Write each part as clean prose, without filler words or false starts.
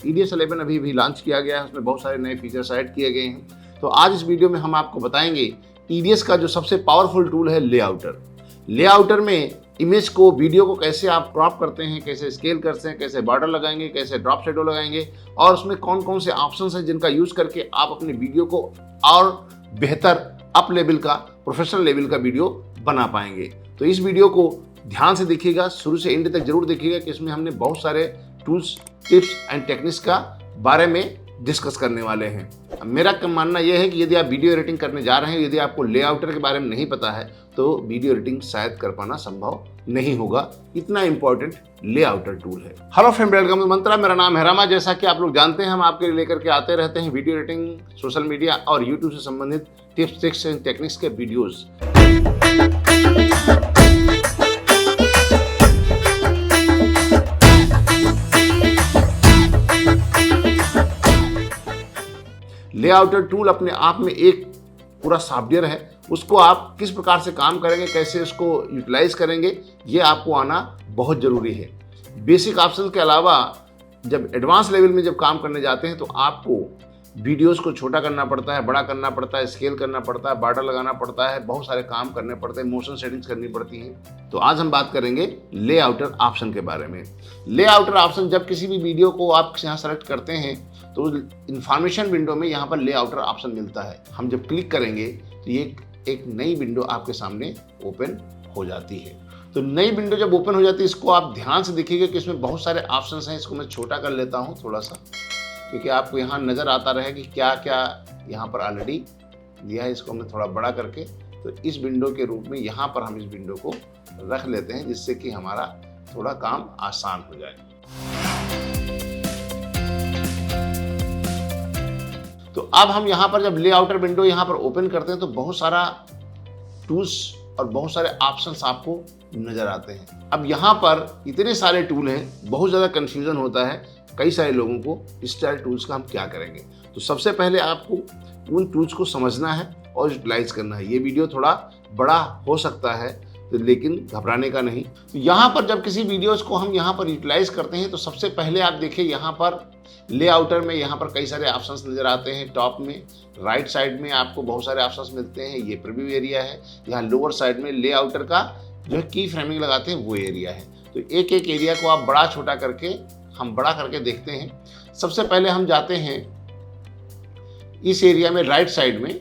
EDS 11 अभी भी launch किया गया है, उसमें बहुत सारे नए फीचर्स ऐड किए गए हैं। तो आज इस वीडियो में हम आपको बताएंगे EDS का जो सबसे पावरफुल टूल है लेआउटर। लेआउटर में इमेज को, वीडियो को कैसे आप क्रॉप करते हैं, कैसे स्केल करते हैं, कैसे बॉर्डर लगाएंगे, कैसे ड्रॉप शेडो लगाएंगे और उसमें कौन कौन से ऑप्शंस हैं जिनका यूज करके आप अपने वीडियो को और बेहतर अप लेवल का, प्रोफेशनल लेवल का वीडियो बना पाएंगे। तो इस वीडियो को ध्यान से देखिएगा, शुरू से एंड तक जरूर देखिएगा कि इसमें हमने बहुत सारे टूल्स, टिप्स एंड टेक्निक्स का बारे में डिस्कस करने वाले हैं। मेरा मानना यह है कि यदि आप वीडियो एडिटिंग करने जा रहे हैं, यदि आपको लेआउटर के बारे में नहीं पता है तो वीडियो एडिटिंग शायद कर पाना संभव नहीं होगा, इतना इंपॉर्टेंट लेआउटर टूल है। हेलो फ्रेंड, वेलकम टू मंत्रा। मेरा नाम है रमा। जैसा कि आप लोग जानते हैं, हम आपके लिए लेकर के आते रहते हैं वीडियो एडिटिंग, सोशल मीडिया और यूट्यूब से संबंधित टिप्स, ट्रिक्स एंड टेक्निक्स के वीडियोज। लेआउटर टूल अपने आप में एक पूरा सॉफ्टवेयर है। उसको आप किस प्रकार से काम करेंगे, कैसे उसको यूटिलाइज करेंगे, ये आपको आना बहुत ज़रूरी है। बेसिक ऑप्शन के अलावा जब एडवांस लेवल में जब काम करने जाते हैं तो आपको वीडियोस को छोटा करना पड़ता है, बड़ा करना पड़ता है, स्केल करना पड़ता है, बॉर्डर लगाना पड़ता है, बहुत सारे काम करने पड़ते हैं, मोशन सेटिंग्स करनी पड़ती हैं। तो आज हम बात करेंगे लेआउटर ऑप्शन के बारे में। लेआउटर ऑप्शन, जब किसी भी वीडियो को आप यहाँ सेलेक्ट करते हैं तो इंफॉर्मेशन विंडो में यहाँ पर लेआउटर ऑप्शन मिलता है। हम जब क्लिक करेंगे तो ये एक नई विंडो आपके सामने ओपन हो जाती है। तो नई विंडो जब ओपन हो जाती है, इसको आप ध्यान से देखिएगा कि इसमें बहुत सारे ऑप्शंस हैं। इसको मैं छोटा कर लेता हूँ थोड़ा सा, क्योंकि आपको यहाँ नज़र आता रहे कि क्या क्या यहाँ पर ऑलरेडी दिया है। इसको हमने थोड़ा बड़ा करके तो इस विंडो के रूप में यहाँ पर हम इस विंडो को रख लेते हैं, जिससे कि हमारा थोड़ा काम आसान हो जाए। तो अब हम यहाँ पर जब लेआउटर विंडो यहाँ पर ओपन करते हैं तो बहुत सारा टूल्स और बहुत सारे ऑप्शंस आपको नजर आते हैं। अब यहाँ पर इतने सारे टूल हैं, बहुत ज़्यादा कंफ्यूजन होता है कई सारे लोगों को इस सारे टूल्स का हम क्या करेंगे। तो सबसे पहले आपको उन टूल्स को समझना है और यूटिलाइज करना है। ये वीडियो थोड़ा बड़ा हो सकता है तो लेकिन घबराने का नहीं। तो यहाँ पर जब किसी वीडियोस को हम यहाँ पर यूटिलाइज करते हैं तो सबसे पहले आप देखिए यहाँ पर लेआउटर में यहाँ पर कई सारे ऑप्शंस नज़र आते हैं। टॉप में राइट साइड में आपको बहुत सारे ऑप्शंस मिलते हैं, ये प्रीव्यू एरिया है। यहाँ लोअर साइड में लेआउटर का जो है की फ्रेमिंग लगाते हैं वो एरिया है। तो एक एक एरिया को आप बड़ा छोटा करके, हम बड़ा करके देखते हैं। सबसे पहले हम जाते हैं इस एरिया में राइट साइड में,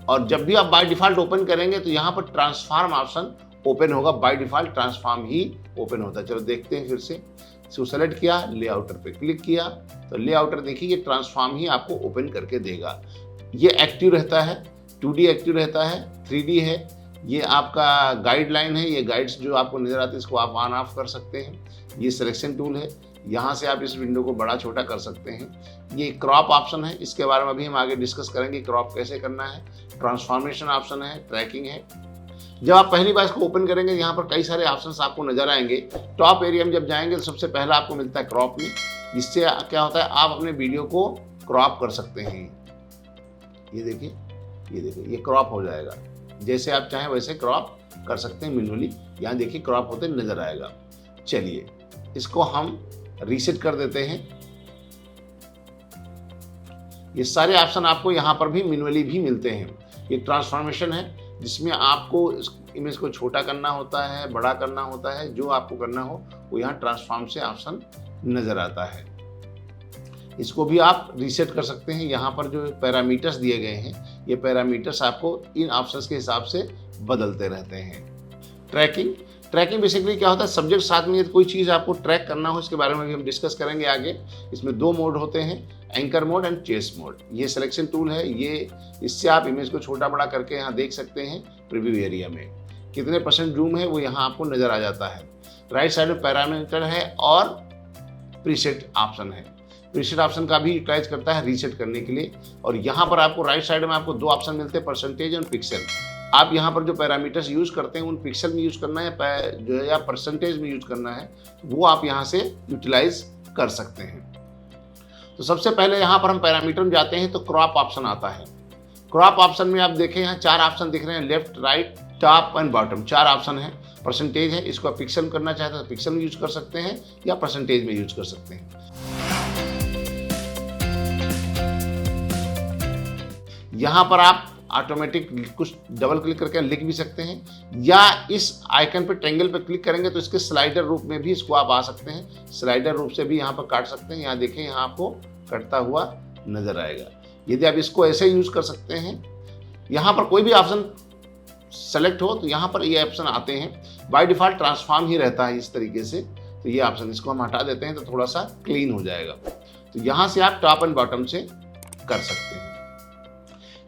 और जब भी आप बाय डिफ़ॉल्ट ओपन करेंगे तो यहाँ पर ट्रांसफॉर्म ऑप्शन ओपन होगा। By default transform he open होता है। चलो देखते हैं फिर से। इसको सेलेक्ट किया, लेआउटर पे क्लिक किया तो लेआउटर देखिए ये ट्रांसफॉर्म ही आपको ओपन करके देगा। ये एक्टिव रहता है, 2D एक्टिव रहता है, 3D है। ये आपका गाइडलाइन है, ये गाइड्स जो आपको नज़र आते हैं इसको आप ऑन ऑफ कर सकते हैं। ये सिलेक्शन टूल है, यहाँ से आप इस विंडो को बड़ा छोटा कर सकते हैं। ये क्रॉप ऑप्शन है, इसके बारे में भी हम आगे डिस्कस करेंगे, क्रॉप कैसे करना है। ट्रांसफॉर्मेशन ऑप्शन है, ट्रैकिंग है। जब आप पहली बार इसको ओपन करेंगे यहाँ पर कई सारे ऑप्शंस आपको नजर आएंगे। टॉप एरिया में जब जाएंगे तो सबसे पहला आपको मिलता है क्रॉप में, जिससे क्या होता है आप अपने वीडियो को क्रॉप कर सकते हैं। ये देखिए, ये देखिए, ये क्रॉप हो जाएगा। जैसे आप चाहें वैसे क्रॉप कर सकते हैं मैन्युअली। यहाँ देखिए क्रॉप होते नजर आएगा। चलिए इसको हम रीसेट कर देते हैं। ये सारे ऑप्शन आपको यहाँ पर भी मैन्युअली भी मिलते हैं। ये ट्रांसफॉर्मेशन है, जिसमें आपको इमेज को छोटा करना होता है, बड़ा करना होता है। जो आपको करना हो वो यहाँ ट्रांसफॉर्म से ऑप्शन नजर आता है। इसको भी आप रीसेट कर सकते हैं। यहाँ पर जो पैरामीटर्स दिए गए हैं, ये पैरामीटर्स आपको इन ऑप्शंस के हिसाब से बदलते रहते हैं। ट्रैकिंग बेसिकली क्या होता है, सब्जेक्ट साथ में कोई चीज़ आपको ट्रैक करना हो, इसके बारे में भी हम डिस्कस करेंगे आगे। इसमें 2 मोड होते हैं, anchor mode and chase mode. ये सिलेक्शन टूल है, ये इससे आप इमेज को छोटा बड़ा करके यहाँ देख सकते हैं। प्रीव्यू एरिया में कितने % जूम है वो यहाँ आपको नज़र आ जाता है। राइट साइड में पैरामीटर है और प्रीसेट ऑप्शन है। प्रीसेट ऑप्शन का भी यूटिलाइज करता है रीसेट करने के लिए। और यहाँ पर आपको राइट साइड में आपको 2 ऑप्शन मिलते हैं, परसेंटेज और पिक्सल। आप यहाँ पर जो पैरामीटर्स यूज़ करते हैं उन पिक्सल में यूज़ करना है जो है या परसेंटेज में यूज़ करना है, वो आप यहाँ से यूटिलाइज कर सकते हैं। तो सबसे पहले यहाँ पर हम पैरामीटर में जाते हैं तो क्रॉप ऑप्शन आता है। क्रॉप ऑप्शन में आप देखें यहाँ 4 ऑप्शन दिख रहे हैं, left, right, top and bottom, 4 option है। परसेंटेज है, इसको आप पिक्सल करना चाहते हैं तो पिक्सल में यूज कर सकते हैं या परसेंटेज में यूज कर सकते हैं। यहाँ पर आप ऑटोमेटिक कुछ डबल क्लिक करके लिख भी सकते हैं, या इस आइकन पे ट्रायंगल पे क्लिक करेंगे तो इसके स्लाइडर रूप में भी इसको आप आ सकते हैं, स्लाइडर रूप से भी यहाँ पर काट सकते हैं। यहाँ देखें, यहाँ आपको कटता हुआ नजर आएगा। यदि आप इसको ऐसे यूज कर सकते हैं, यहाँ पर कोई भी ऑप्शन सेलेक्ट हो तो यहाँ पर ये ऑप्शन आते हैं। बाय डिफॉल्ट ट्रांसफॉर्म ही रहता है इस तरीके से, तो ये ऑप्शन इसको हम हटा देते हैं तो थोड़ा सा क्लीन हो जाएगा। तो यहाँ से आप टॉप एंड बॉटम से कर सकते हैं।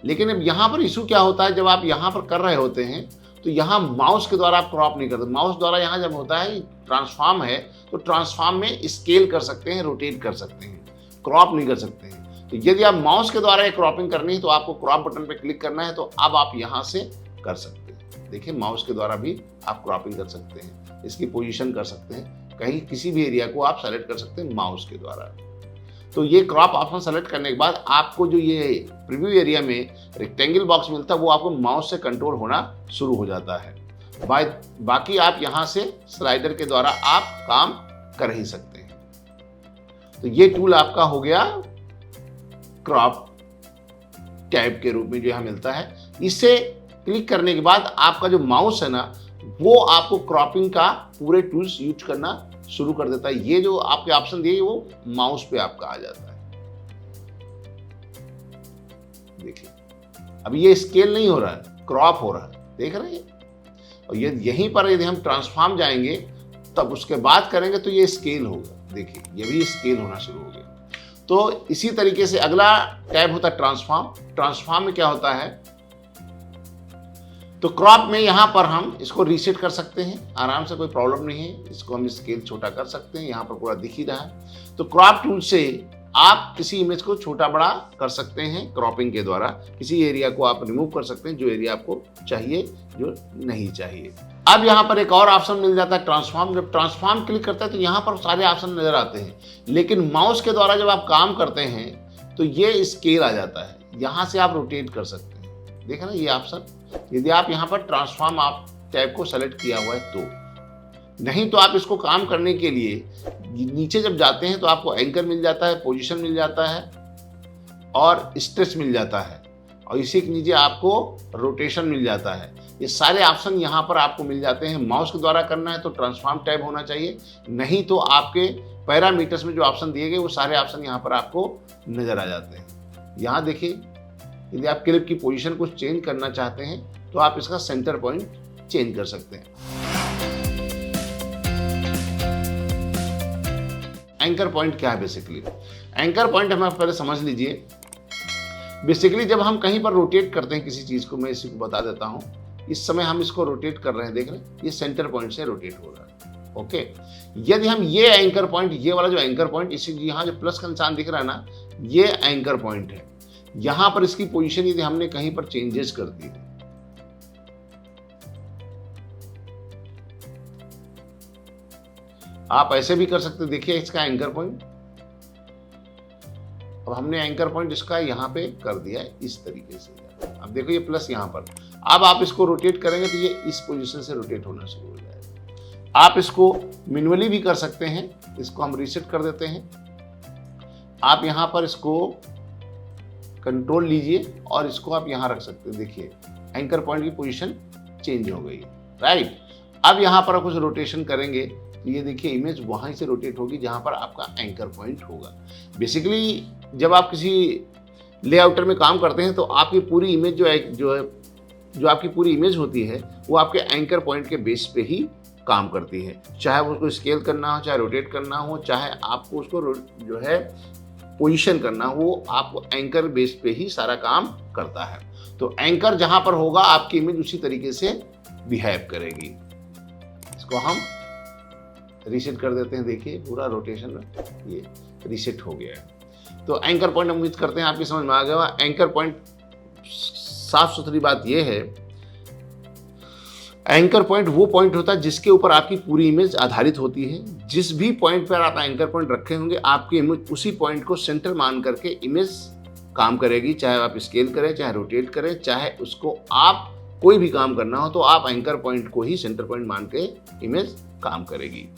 लेकिन अब यहाँ पर इशू क्या होता है, जब आप यहाँ पर कर रहे होते हैं तो यहाँ माउस के द्वारा आप क्रॉप नहीं करते। माउस द्वारा यहाँ जब होता है ट्रांसफॉर्म है तो ट्रांसफॉर्म में स्केल कर सकते हैं, रोटेट कर सकते हैं, क्रॉप नहीं कर सकते हैं। तो यदि आप माउस के द्वारा क्रॉपिंग करनी है तो आपको क्रॉप बटन पे क्लिक करना है, तो अब आप यहाँ से कर सकते हैं। देखिए, माउस के द्वारा भी आप क्रॉपिंग कर सकते हैं, इसकी पोजीशन कर सकते हैं, कहीं किसी भी एरिया को आप सेलेक्ट कर सकते हैं माउस के द्वारा। तो ये क्रॉप ऑप्शन सेलेक्ट करने के बाद आपको जो ये प्रीव्यू एरिया में रेक्टेंगल बॉक्स मिलता है वो आपको माउस से कंट्रोल होना शुरू हो जाता है। बाकी आप यहाँ से स्लाइडर के द्वारा आप काम कर ही सकते हैं। तो ये टूल आपका हो गया क्रॉप टैब के रूप में जो यहाँ मिलता है। इसे क्लिक करने के बाद आपका जो माउस है ना, वो आपको क्रॉपिंग का पूरे टूल्स यूज करना शुरू कर देता है। ये जो आपके ऑप्शन दिए वो माउस पे आपका आ जाता है। देखिए, अब ये स्केल नहीं हो रहा है, क्रॉप हो रहा है, देख रहे हैं। और ये यहीं पर यदि हम ट्रांसफॉर्म जाएंगे तब उसके बाद करेंगे तो ये स्केल होगा। देखिए, ये भी स्केल होना शुरू हो गया। तो इसी तरीके से अगला टैब होता है ट्रांसफॉर्म। ट्रांसफॉर्म में क्या होता है, तो क्रॉप में यहाँ पर हम इसको रीसेट कर सकते हैं आराम से, कोई प्रॉब्लम नहीं है। इसको हम स्केल छोटा कर सकते हैं, यहाँ पर पूरा दिख ही रहा है। तो क्रॉप टूल से आप किसी इमेज को छोटा बड़ा कर सकते हैं क्रॉपिंग के द्वारा। किसी एरिया को आप रिमूव कर सकते हैं, जो एरिया आपको चाहिए, जो नहीं चाहिए। अब यहाँ पर एक और ऑप्शन मिल जाता है ट्रांसफॉर्म। जब ट्रांसफॉर्म क्लिक करते हैं तो यहाँ पर सारे ऑप्शन नजर आते हैं, लेकिन माउस के द्वारा जब आप काम करते हैं तो ये स्केल आ जाता है। यहाँ से आप रोटेट कर सकते हैं, देखा ना ये ऑप्शन। यदि आप यहाँ पर ट्रांसफॉर्म आप टैब को सेलेक्ट किया हुआ है तो, नहीं तो आप इसको काम करने के लिए नीचे जब जाते हैं तो आपको एंकर मिल जाता है, पोजीशन मिल जाता है और स्ट्रेच मिल जाता है, और इसी के नीचे आपको रोटेशन मिल जाता है। ये सारे ऑप्शन यहाँ पर आपको मिल जाते हैं। माउस के द्वारा करना है तो ट्रांसफॉर्म टैब होना चाहिए, नहीं तो आपके पैरामीटर्स में जो ऑप्शन दिए गए वो सारे ऑप्शन यहाँ पर आपको नजर आ जाते हैं। यहाँ देखिए, यदि आप क्लिप की पोजीशन को चेंज करना चाहते हैं तो आप इसका सेंटर पॉइंट चेंज कर सकते हैं। एंकर पॉइंट क्या है बेसिकली? एंकर पॉइंट हमें पहले समझ लीजिए। बेसिकली जब हम कहीं पर रोटेट करते हैं किसी चीज को, मैं इसी को बता देता हूं। इस समय हम इसको रोटेट कर रहे हैं, देख रहे हैं, ये सेंटर पॉइंट से रोटेट हो रहा है। ओके, यदि हम ये एंकर पॉइंट, ये वाला जो एंकर पॉइंट, इसी यहाँ जो प्लस का निशान दिख रहा है ना, ये एंकर पॉइंट है। यहां पर इसकी पोजीशन यदि हमने कहीं पर चेंजेस कर दी, आप ऐसे भी कर सकते। देखिए इसका एंकर पॉइंट, अब हमने एंकर पॉइंट इसका यहां पे कर दिया है इस तरीके से। अब देखो ये प्लस यहां पर, अब आप इसको रोटेट करेंगे तो ये इस पोजीशन से रोटेट होना शुरू हो जाएगा। आप इसको मैन्युअली भी कर सकते हैं, इसको हम रीसेट कर देते हैं। आप यहां पर इसको कंट्रोल लीजिए और इसको आप यहां रख सकते हैं। देखिए एंकर पॉइंट की पोजीशन चेंज हो गई, राइट। अब यहां पर कुछ रोटेशन करेंगे तो ये देखिए इमेज वहां से रोटेट होगी जहां पर आपका एंकर पॉइंट होगा। बेसिकली जब आप किसी लेआउटर में काम करते हैं तो आपकी पूरी इमेज जो आपकी पूरी इमेज होती है वो आपके एंकर पॉइंट के बेस पे ही काम करती है। चाहे उसको स्केल करना हो, चाहे रोटेट करना हो, चाहे आपको उसको जो है पोजीशन करना हो, वो आपको एंकर बेस पे ही सारा काम करता है। तो एंकर जहां पर होगा आपकी इमेज उसी तरीके से बिहेव करेगी। इसको हम रीसेट कर देते हैं। देखिए पूरा रोटेशन ये रीसेट हो गया है। तो एंकर पॉइंट उम्मीद करते हैं आपकी समझ में आ गया। एंकर पॉइंट, साफ सुथरी बात यह है, एंकर पॉइंट वो पॉइंट होता है जिसके ऊपर आपकी पूरी इमेज आधारित होती है। जिस भी पॉइंट पर आप एंकर पॉइंट रखे होंगे, आपकी इमेज उसी पॉइंट को सेंटर मान करके इमेज काम करेगी। चाहे आप स्केल करें, चाहे रोटेट करें, चाहे उसको आप कोई भी काम करना हो, तो आप एंकर पॉइंट को ही सेंटर पॉइंट मान के इमेज काम करेगी।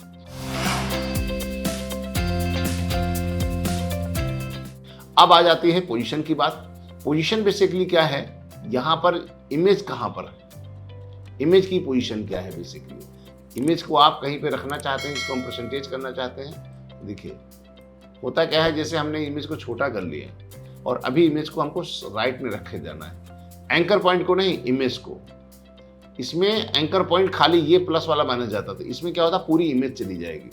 अब आ जाती है पोजीशन की बात। पोजीशन बेसिकली क्या है, यहाँ पर इमेज कहाँ पर है, इमेज की पोजीशन क्या है। बेसिकली इमेज को आप कहीं पे रखना चाहते हैं, इसको हम परसेंटेज करना चाहते हैं। देखिए होता क्या है, जैसे हमने इमेज को छोटा कर लिया और अभी इमेज को हमको राइट में रखे जाना है, एंकर पॉइंट को नहीं, इमेज को। इसमें एंकर पॉइंट खाली ये प्लस वाला माना जाता था, इसमें क्या होता, पूरी इमेज चली जाएगी।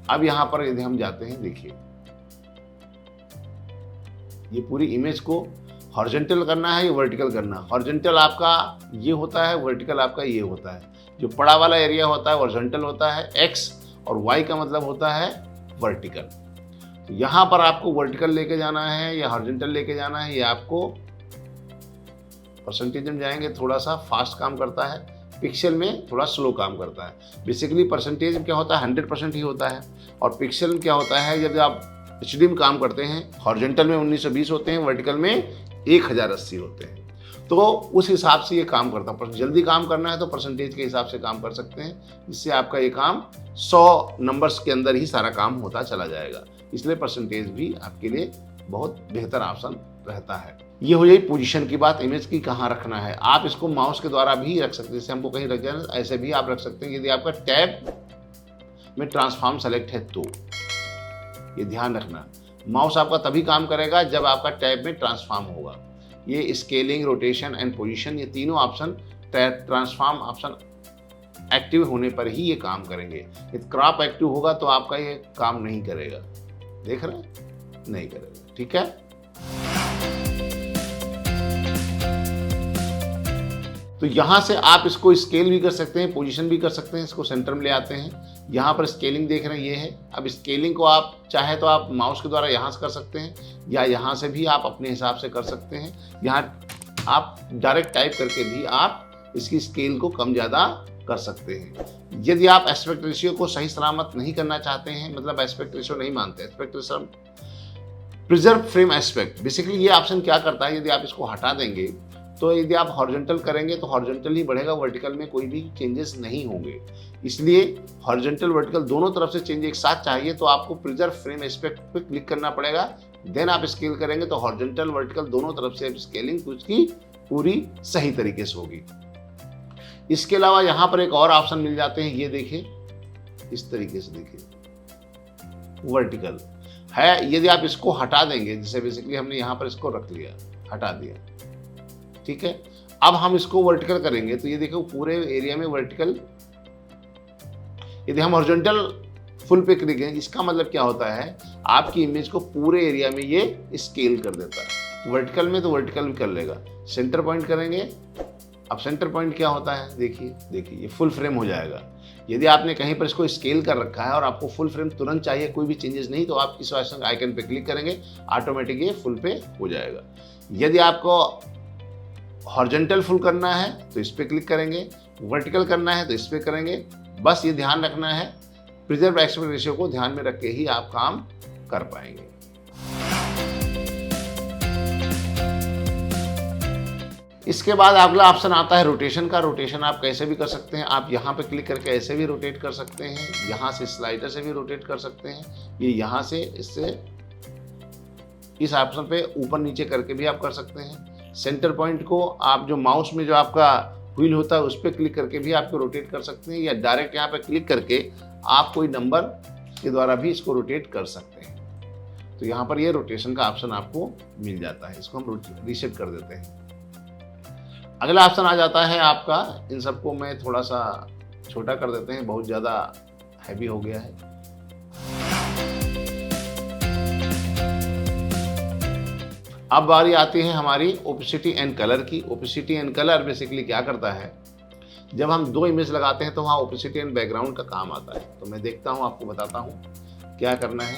अब यहां पर यदि हम जाते हैं, देखिए ये पूरी इमेज को हॉरिजॉन्टल करना है या वर्टिकल करना है। हॉरिजॉन्टल आपका ये होता है, वर्टिकल आपका ये होता है। जो पड़ा वाला एरिया होता है हॉरिजॉन्टल होता है एक्स, और वाई का मतलब होता है वर्टिकल। तो यहाँ पर आपको वर्टिकल लेके जाना है या हॉरिजॉन्टल लेके जाना है, ये आपको परसेंटेज में जाएंगे थोड़ा सा फास्ट काम करता है, पिक्सल में थोड़ा स्लो काम करता है। बेसिकली परसेंटेज में क्या होता है 100% ही होता है, और पिक्सल में क्या होता है, जब आप एचडी में काम करते हैं, हॉरिजॉन्टल में 1920 होते हैं, वर्टिकल में 1080 होते हैं। तो उस हिसाब से ये काम करता है। जल्दी काम करना है तो परसेंटेज के हिसाब से काम कर सकते हैं, जिससे आपका ये काम 100 नंबर्स के अंदर ही सारा काम होता चला जाएगा। इसलिए परसेंटेज भी आपके लिए बहुत बेहतर ऑप्शन रहता है। ये हो जाए पोजीशन की बात, इमेज की कहाँ रखना है। आप इसको माउस के द्वारा भी रख सकते हैं, जैसे हमको कहीं रख जाना ऐसे भी आप रख सकते हैं। यदि आपका टैब में ट्रांसफॉर्म सेलेक्ट है तो ये ध्यान रखना, माउस आपका तभी काम करेगा जब आपका टैब में ट्रांसफॉर्म होगा। ये स्केलिंग, रोटेशन एंड पोजीशन, ये तीनों ऑप्शन ट्रांसफॉर्म ऑप्शन एक्टिव होने पर ही ये काम करेंगे। यदि क्रॉप एक्टिव होगा तो आपका ये काम नहीं करेगा। देख रहे हैं, नहीं करेगा। ठीक है, तो यहां से आप इसको स्केल भी कर सकते हैं, पोजीशन भी कर सकते हैं। इसको सेंटर में ले आते हैं, यहाँ पर स्केलिंग देख रहे हैं ये है। अब स्केलिंग को आप चाहे तो आप माउस के द्वारा यहाँ से कर सकते हैं, या यहाँ से भी आप अपने हिसाब से कर सकते हैं। यहाँ आप डायरेक्ट टाइप करके भी आप इसकी स्केल को कम ज़्यादा कर सकते हैं। यदि आप एस्पेक्ट रेशियो को सही सलामत नहीं करना चाहते हैं, मतलब एस्पेक्ट रेशियो नहीं मानते, aspect ratio preserve frame aspect, basically ये ऑप्शन क्या करता है, यदि आप इसको हटा देंगे तो यदि आप हॉरिजॉन्टल करेंगे तो हॉरिजॉन्टल ही बढ़ेगा, वर्टिकल में कोई भी चेंजेस नहीं होंगे। इसलिए हॉरिजॉन्टल वर्टिकल दोनों तरफ से चेंज एक साथ चाहिए तो आपको प्रिजर्व फ्रेम एस्पेक्ट पे क्लिक करना पड़ेगा। देन आप स्केल करेंगे तो हॉरिजॉन्टल वर्टिकल दोनों तरफ से स्केलिंग उसकी पूरी सही तरीके से होगी। इसके अलावा यहाँ पर एक और ऑप्शन मिल जाते हैं, ये देखिए इस तरीके से, देखिए वर्टिकल है। यदि आप इसको हटा देंगे, जैसे बेसिकली हमने यहाँ पर इसको रख लिया, हटा दिया, ठीक है। अब हम इसको वर्टिकल करेंगे तो ये देखो पूरे एरिया में वर्टिकल। यदि हम हॉरिजॉन्टल फुल पे क्लिक करें, इसका मतलब क्या होता है, आपकी इमेज को पूरे एरिया में ये स्केल कर देता है। वर्टिकल में तो वर्टिकल भी कर लेगा। सेंटर पॉइंट करेंगे, अब सेंटर पॉइंट क्या होता है, देखिए देखिए ये फुल फ्रेम हो जाएगा। यदि आपने कहीं पर इसको स्केल कर रखा है और आपको फुल फ्रेम तुरंत चाहिए, कोई भी चेंजेस नहीं, तो आप इस आइकन पे क्लिक करेंगे, ऑटोमेटिक ये फुल पे हो जाएगा। यदि आपको हॉरिजॉन्टल फुल करना है तो इस पर क्लिक करेंगे, वर्टिकल करना है तो इस पर करेंगे। बस ये ध्यान रखना है, प्रिजर्व एस्पेक्ट रेशियो को ध्यान में रख के ही आप काम कर पाएंगे। इसके बाद अगला ऑप्शन आता है रोटेशन का। रोटेशन आप कैसे भी कर सकते हैं, आप यहाँ पे क्लिक करके ऐसे भी रोटेट कर सकते हैं, यहाँ से स्लाइडर से भी रोटेट कर सकते हैं, ये यहाँ से इससे इस ऑप्शन पे ऊपर नीचे करके भी आप कर सकते हैं। सेंटर पॉइंट को आप जो माउस में जो आपका व्हील होता है उस पर क्लिक करके भी आपको रोटेट कर सकते हैं, या डायरेक्ट यहाँ पे क्लिक करके आप कोई नंबर के द्वारा भी इसको रोटेट कर सकते हैं। तो यहाँ पर ये रोटेशन का ऑप्शन आपको मिल जाता है। इसको हम रीसेट कर देते हैं। अगला ऑप्शन आ जाता है आपका, इन सबको मैं थोड़ा सा छोटा कर देते हैं, बहुत ज़्यादा हैवी हो गया है। अब बारी आती है हमारी ओपेसिटी एंड कलर की। ओपेसिटी एंड कलर बेसिकली क्या करता है, जब हम दो इमेज लगाते हैं तो वहाँ ओपेसिटी एंड बैकग्राउंड का काम आता है। तो मैं देखता हूँ, आपको बताता हूँ क्या करना है।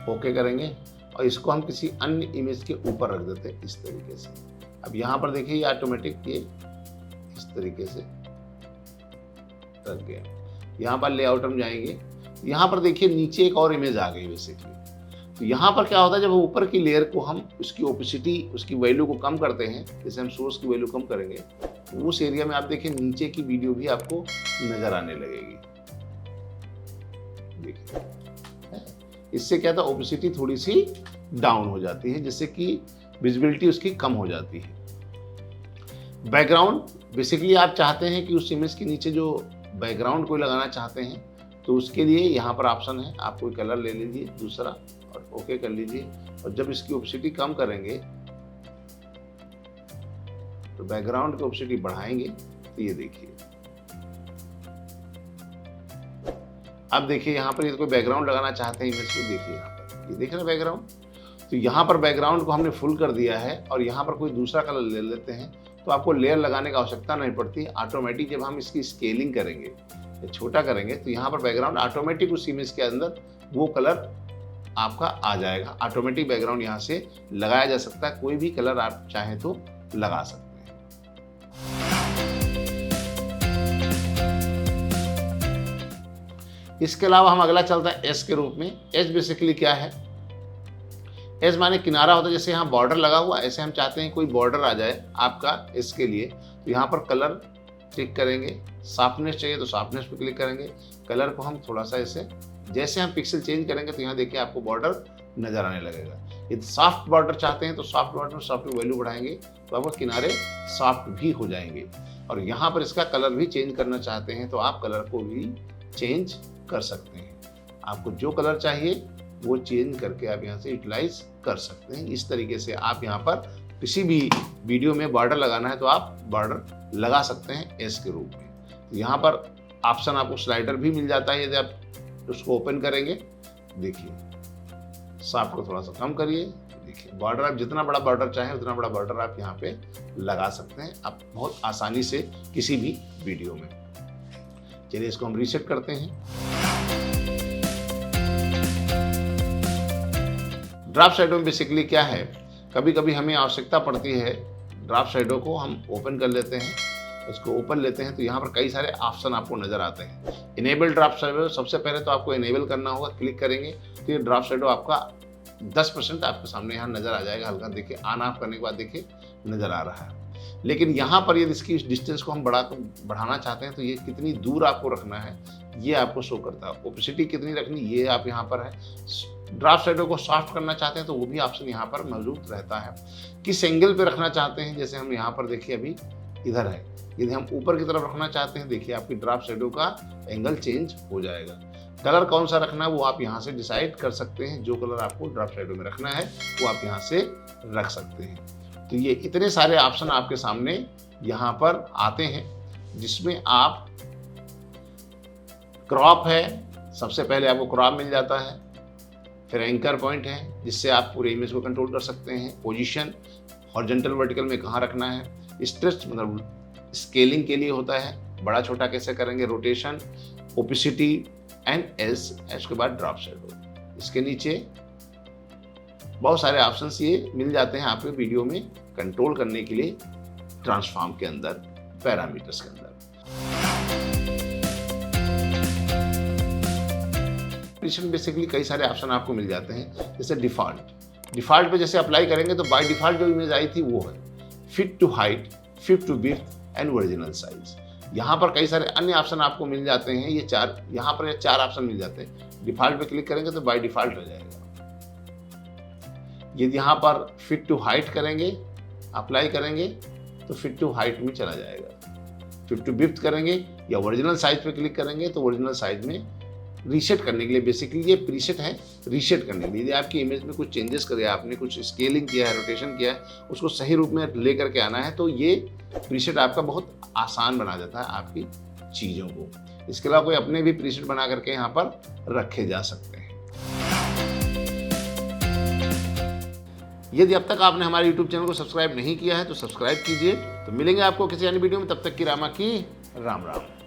ओके करेंगे और इसको हम किसी अन्य इमेज के ऊपर रख देते हैं इस तरीके से। अब यहाँ पर देखिए ये ऑटोमेटिक ये इस तरीके से रख गया। यहाँ पर लेआउट में जाएंगे, यहाँ पर देखिए नीचे एक और इमेज आ गई बेसिकली। तो यहाँ पर क्या होता है, जब ऊपर की लेयर को हम उसकी ओपेसिटी, उसकी वैल्यू को कम करते हैं, जैसे हम सोर्स की वैल्यू कम करेंगे, तो उस एरिया में आप देखिए नीचे की वीडियो भी आपको नजर आने लगेगी। देखिए इससे क्या था, ओपेसिटी थोड़ी सी डाउन हो जाती है, जिससे कि विजिबिलिटी उसकी कम हो जाती है। बैकग्राउंड बेसिकली आप चाहते हैं कि उस इमेज के नीचे जो बैकग्राउंड कोई लगाना चाहते हैं तो उसके लिए यहाँ पर ऑप्शन है, आप कोई कलर ले लीजिए दूसरा और ओके कर लीजिए। और जब इसकी ओपेसिटी कम करेंगे तो बैकग्राउंड की ओपेसिटी बढ़ाएंगे तो ये देखिए, अब देखिए यहाँ पर ये कोई बैकग्राउंड लगाना चाहते हैं इमेज को, देखिए यहाँ पर ये देख रहे हैं बैकग्राउंड। तो यहाँ पर बैकग्राउंड को हमने फुल कर दिया है और यहाँ पर कोई दूसरा कलर ले लेते हैं तो आपको लेयर लगाने की आवश्यकता नहीं पड़ती। ऑटोमेटिक जब हम इसकी स्केलिंग करेंगे या छोटा करेंगे तो यहाँ पर बैकग्राउंड ऑटोमेटिक उस इमेज के अंदर वो कलर आपका आ जाएगा। ऑटोमेटिक बैकग्राउंड यहाँ से लगाया जा सकता है, कोई भी कलर आप चाहें तो लगा सकते हैं। इसके अलावा हम अगला चलता है एज के रूप में। एज बेसिकली क्या है? एज माने किनारा होता है, जैसे यहाँ बॉर्डर लगा हुआ, ऐसे हम चाहते हैं कोई बॉर्डर आ जाए आपका एज के लिए, तो यहाँ पर कलर क्लिक करेंगे, सॉफ्टनेस चाहिए तो सॉफ्टनेस पे क्लिक करेंगे, कलर को हम थोड़ा सा ऐसे, जैसे हम पिक्सल चेंज करेंगे तो यहाँ देखिए आपको बॉर्डर नजर आने लगेगा। यदि सॉफ्ट बॉर्डर चाहते हैं तो सॉफ्ट बॉर्डर में सॉफ्ट वैल्यू बढ़ाएंगे तो आपको किनारे सॉफ्ट भी हो जाएंगे। और यहाँ पर इसका कलर भी चेंज करना चाहते हैं तो आप कलर को भी चेंज कर सकते हैं। आपको जो कलर चाहिए वो चेंज करके आप यहाँ से यूटिलाइज कर सकते हैं। इस तरीके से आप यहाँ पर किसी भी वीडियो में बॉर्डर लगाना है तो आप बॉर्डर लगा सकते हैं एज के रूप में। तो यहाँ पर ऑप्शन आपको स्लाइडर भी मिल जाता है, यदि आप उसको ओपन करेंगे, देखिए सॉफ्ट को थोड़ा सा कम करिए, देखिए बॉर्डर आप जितना बड़ा बॉर्डर चाहें उतना बड़ा बॉर्डर आप यहाँ पे लगा सकते हैं आप बहुत आसानी से किसी भी वीडियो में। चलिए इसको हम रीसेट करते हैं। ड्राफ्ट शैडो में बेसिकली क्या है, कभी कभी हमें आवश्यकता पड़ती है ड्राफ्ट शैडो को हम ओपन कर लेते हैं, इसको ओपन लेते हैं तो यहाँ पर कई सारे ऑप्शन आपको नजर आते हैं। इनेबल ड्राफ्ट शैडो, सबसे पहले तो आपको इनेबल करना होगा, क्लिक करेंगे तो ये ड्राफ्ट शैडो आपका 10% आपके सामने यहाँ नजर आ जाएगा। हल्का देखिए ऑन ऑफ करने के बाद देखिए नजर आ रहा है। लेकिन यहाँ पर यदि इसकी डिस्टेंस को हम बढ़ाना चाहते हैं तो ये कितनी दूर आपको रखना है ये आपको शो करता है। ओपेसिटी कितनी रखनी ये आप यहाँ पर है। ड्राफ्ट शैडो को सॉफ्ट करना चाहते हैं तो वो भी ऑप्शन यहाँ पर मौजूद रहता है। किस एंगल पे रखना चाहते हैं, जैसे हम यहाँ पर देखिए अभी इधर है, यदि हम ऊपर की तरफ रखना चाहते हैं देखिए आपकी ड्राफ्ट शैडो का एंगल चेंज हो जाएगा। कलर कौन सा रखना है वो आप यहाँ से डिसाइड कर सकते हैं। जो कलर आपको ड्राफ्ट शैडो में रखना है वो आप यहाँ से रख सकते हैं। तो ये इतने सारे ऑप्शन आपके सामने यहाँ पर आते हैं, जिसमें आप क्रॉप है, सबसे पहले आपको क्रॉप मिल जाता है, फिर एंकर पॉइंट है जिससे आप पूरे इमेज को कंट्रोल कर सकते हैं, पोजीशन हॉरिजॉन्टल वर्टिकल में कहाँ रखना है, स्ट्रेच मतलब स्केलिंग के लिए होता है, बड़ा छोटा कैसे करेंगे, रोटेशन, ओपेसिटी एंड एज, इसके बाद ड्राफ्ट शैडो। इसके नीचे बहुत सारे ऑप्शंस ये मिल जाते हैं आपके वीडियो में कंट्रोल करने के लिए ट्रांसफॉर्म के अंदर, पैरामीटर्स के अंदर। बेसिकली कई सारे ऑप्शन आपको मिल जाते हैं, जैसे डिफॉल्ट पे जैसे अप्लाई करेंगे तो बाय डिफॉल्ट जो इमेज आई थी वो है fit to height, fit to width and original size. यहाँ पर कई सारे अन्य ऑप्शन आपको मिल जाते हैं, ये चार यहाँ पर चार ऑप्शन मिल जाते हैं। डिफॉल्ट पे क्लिक करेंगे तो बाय डिफॉल्ट हो जाएगा। यदि यहाँ पर फिट टू हाइट करेंगे, अप्लाई करेंगे तो फिट टू हाइट में चला जाएगा। फिट टू विड्थ करेंगे या ओरिजिनल साइज पे क्लिक करेंगे तो ओरिजिनल साइज में रीसेट करने के लिए, बेसिकली ये प्रीसेट है रीसेट करने के लिए। यदि आपकी इमेज में कुछ चेंजेस करे, आपने कुछ स्केलिंग किया है, रोटेशन किया है, उसको सही रूप में लेकर के आना है तो ये प्रीसेट आपका बहुत आसान बना देता है आपकी चीज़ों को। इसके अलावा कोई अपने भी प्रीसेट बना करके यहाँ पर रखे जा सकते हैं। यदि अब तक आपने हमारे YouTube चैनल को सब्सक्राइब नहीं किया है तो सब्सक्राइब कीजिए। तो मिलेंगे आपको किसी अन्य वीडियो में, तब तक की रामा की राम राम।